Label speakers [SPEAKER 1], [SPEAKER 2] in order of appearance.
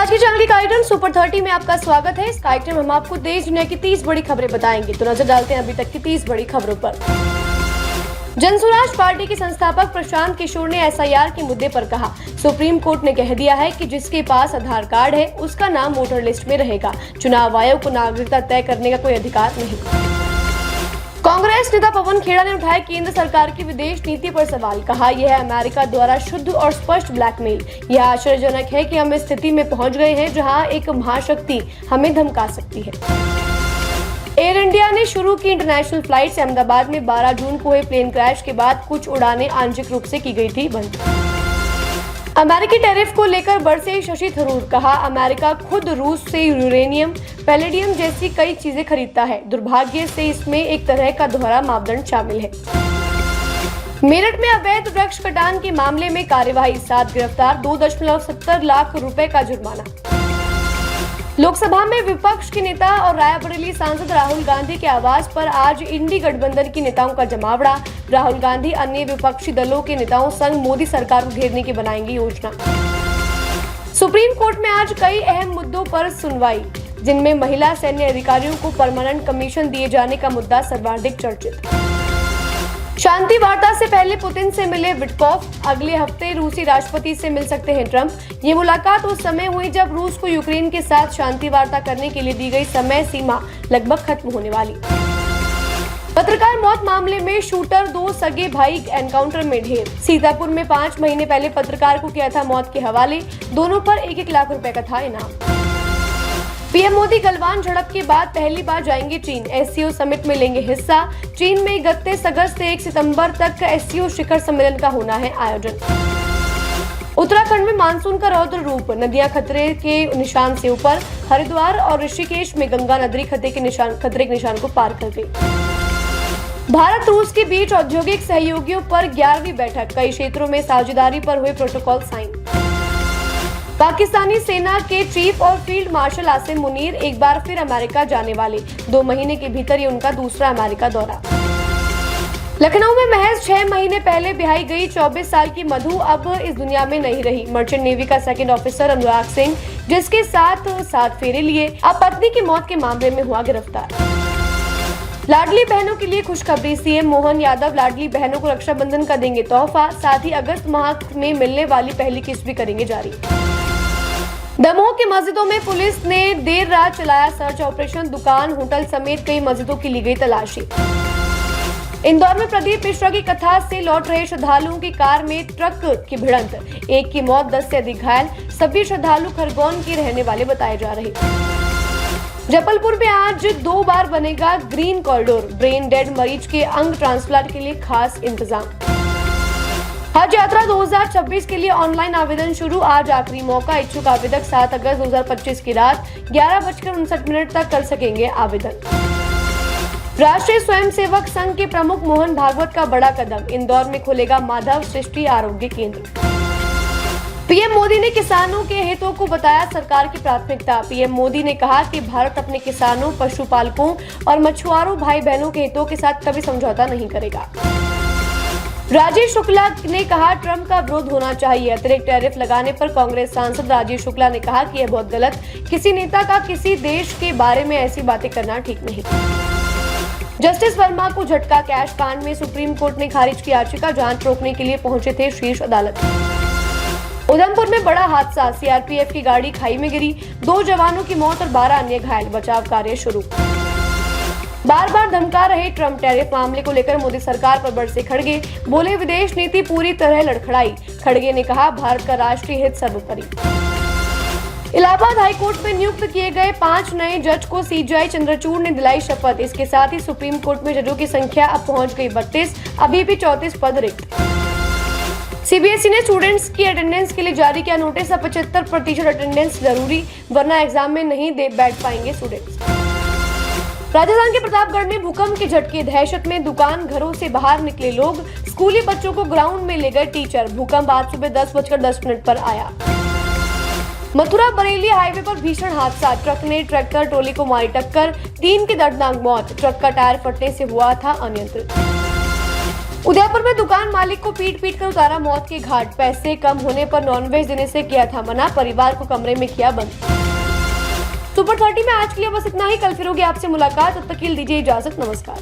[SPEAKER 1] आज की चैनल की कार्यक्रम सुपर 30 में आपका स्वागत है। इस कार्यक्रम में हम आपको देश दुनिया की 30 बड़ी खबरें बताएंगे। तो नजर डालते हैं अभी तक की 30 बड़ी खबरों पर। जनसुराज पार्टी के संस्थापक प्रशांत किशोर ने एसआईआर के मुद्दे पर कहा, सुप्रीम कोर्ट ने कह दिया है कि जिसके पास आधार कार्ड है उसका नाम वोटर लिस्ट में रहेगा। चुनाव आयोग को नागरिकता तय करने का कोई अधिकार नहीं। कांग्रेस नेता पवन खेड़ा ने उठाया केंद्र सरकार की विदेश नीति पर सवाल। कहा, यह है अमेरिका द्वारा शुद्ध और स्पष्ट ब्लैकमेल। यह आश्चर्यजनक है कि हम इस स्थिति में पहुंच गए हैं जहां एक महाशक्ति हमें धमका सकती है। एयर इंडिया ने शुरू की इंटरनेशनल फ्लाइट्स। अहमदाबाद में 12 जून को हुए प्लेन क्रैश के बाद कुछ उड़ानें आंशिक रूप से की गई थी बंद। अमेरिकी टैरिफ को लेकर बरसे शशि थरूर। कहा, अमेरिका खुद रूस से यूरेनियम, पैलेडियम जैसी कई चीजें खरीदता है। दुर्भाग्य से इसमें एक तरह का दोहरा मापदंड शामिल है। मेरठ में अवैध वृक्ष कटान के मामले में कार्यवाही, 7 गिरफ्तार, 2.70 लाख रुपए का जुर्माना। लोकसभा में विपक्ष के नेता और रायबरेली सांसद राहुल गांधी के आवास पर आज इंडी गठबंधन के नेताओं का जमावड़ा। राहुल गांधी अन्य विपक्षी दलों के नेताओं संग मोदी सरकार को घेरने की बनाएंगे योजना। सुप्रीम कोर्ट में आज कई अहम मुद्दों पर सुनवाई, जिनमें महिला सैन्य अधिकारियों को परमानेंट कमीशन दिए जाने का मुद्दा सर्वाधिक चर्चित। शांति वार्ता से पहले पुतिन से मिले विटकॉफ। अगले हफ्ते रूसी राष्ट्रपति से मिल सकते हैं ट्रंप। ये मुलाकात उस समय हुई जब रूस को यूक्रेन के साथ शांति वार्ता करने के लिए दी गई समय सीमा लगभग खत्म होने वाली। पत्रकार मौत मामले में शूटर 2 सगे भाई एनकाउंटर में ढेर। सीतापुर में 5 महीने पहले पत्रकार को किया था मौत के हवाले। दोनों पर 1-1 लाख रुपए का था इनाम। पीएम मोदी गलवान झड़प के बाद पहली बार जाएंगे चीन। एससीओ समिट में लेंगे हिस्सा। चीन में 31 अगस्त से 1 सितंबर तक एससीओ शिखर सम्मेलन का होना है आयोजन। उत्तराखंड में मानसून का रौद्र रूप, नदियां खतरे के निशान से ऊपर। हरिद्वार और ऋषिकेश में गंगा नदी खतरे के निशान को पार कर गई। भारत रूस के बीच औद्योगिक सहयोगियों पर 11वीं बैठक, कई क्षेत्रों में साझेदारी पर हुए प्रोटोकॉल साइन। पाकिस्तानी सेना के चीफ और फील्ड मार्शल आसिम मुनीर एक बार फिर अमेरिका जाने वाले। 2 महीने के भीतर ये उनका दूसरा अमेरिका दौरा। लखनऊ में महज 6 महीने पहले ब्याही गई 24 साल की मधु अब इस दुनिया में नहीं रही। मर्चेंट नेवी का 2nd ऑफिसर अनुराग सिंह, जिसके साथ 7 फेरे लिए, अब पत्नी की मौत के मामले में हुआ गिरफ्तार। लाडली बहनों के लिए खुशखबरी, सीएम मोहन यादव लाडली बहनों को रक्षाबंधन का देंगे तोहफा। साथ ही अगस्त माह में मिलने वाली पहली किस्त भी करेंगे जारी। दमोह की मस्जिदों में पुलिस ने देर रात चलाया सर्च ऑपरेशन। दुकान, होटल समेत कई मस्जिदों की ली गई तलाशी। इंदौर में प्रदीप मिश्रा की कथा से लौट रहे श्रद्धालुओं की कार में ट्रक की भिड़ंत, एक की मौत, 10 से अधिक घायल। सभी श्रद्धालु खरगोन के रहने वाले बताए जा रहे। जबलपुर में आज 2 बार बनेगा ग्रीन कॉरिडोर। ब्रेन डेड मरीज के अंग ट्रांसप्लांट के लिए खास इंतजाम। हज यात्रा 2026 के लिए ऑनलाइन आवेदन शुरू। आज आखिरी मौका, इच्छुक आवेदक 7 अगस्त 2025 की रात 11:59 तक कर सकेंगे आवेदन। राष्ट्रीय स्वयंसेवक संघ के प्रमुख मोहन भागवत का बड़ा कदम, इंदौर में खुलेगा माधव सृष्टि आरोग्य केंद्र। पीएम मोदी ने किसानों के हितों को बताया सरकार की प्राथमिकता। पीएम मोदी ने कहा कि भारत अपने किसानों, पशुपालकों और मछुआरों भाई बहनों के हितों के साथ कभी समझौता नहीं करेगा। राजेश शुक्ला ने कहा, ट्रंप का विरोध होना चाहिए। अतिरिक्त टैरिफ लगाने पर कांग्रेस सांसद राजेश शुक्ला ने कहा कि यह बहुत गलत, किसी नेता का किसी देश के बारे में ऐसी बातें करना ठीक नहीं। जस्टिस वर्मा को झटका, कैश कांड में सुप्रीम कोर्ट ने खारिज की याचिका, जांच रोकने के लिए पहुंचे थे शीर्ष अदालत। उधमपुर में बड़ा हादसा, सीआरपीएफ की गाड़ी खाई में गिरी, 2 जवानों की मौत और 12 अन्य घायल, बचाव कार्य शुरू। बार बार धमका रहे ट्रंप, टैरिफ मामले को लेकर मोदी सरकार पर बरसे खड़गे, बोले विदेश नीति पूरी तरह लड़खड़ाई। खड़गे ने कहा, भारत का राष्ट्रीय हित सर्वोपरि। इलाहाबाद हाईकोर्ट में नियुक्त किए गए 5 नए जज को सीजेआई चंद्रचूड़ ने दिलाई शपथ। इसके साथ ही सुप्रीम कोर्ट में जजों की संख्या अब पहुंच गई 32, अभी भी 34 पद रिक्त। सीबीएसई ने स्टूडेंट्स की अटेंडेंस के लिए जारी किया नोटिस। अब 75% अटेंडेंस जरूरी, वरना एग्जाम में नहीं बैठ पाएंगे स्टूडेंट्स। राजस्थान के प्रतापगढ़ में भूकंप के झटके, दहशत में दुकान, घरों से बाहर निकले लोग। स्कूली बच्चों को ग्राउंड में ले गए टीचर। भूकंप आज सुबह 10:10 पर आया। मथुरा बरेली हाईवे पर भीषण हादसा, ट्रक ने ट्रैक्टर ट्रॉली को मारी टक्कर, 3 की दर्दनाक मौत। ट्रक का टायर फटने से हुआ था अनियंत्रित। उदयपुर में दुकान मालिक को पीट पीट कर उतारा मौत के घाट। पैसे कम होने पर नॉनवेज देने से किया था मना, परिवार को कमरे में किया बंद। सुपर 30 में आज के लिए बस इतना ही। कल फिर होगी आपसे मुलाकात, तब तक के लिए दीजिए इजाजत। नमस्कार।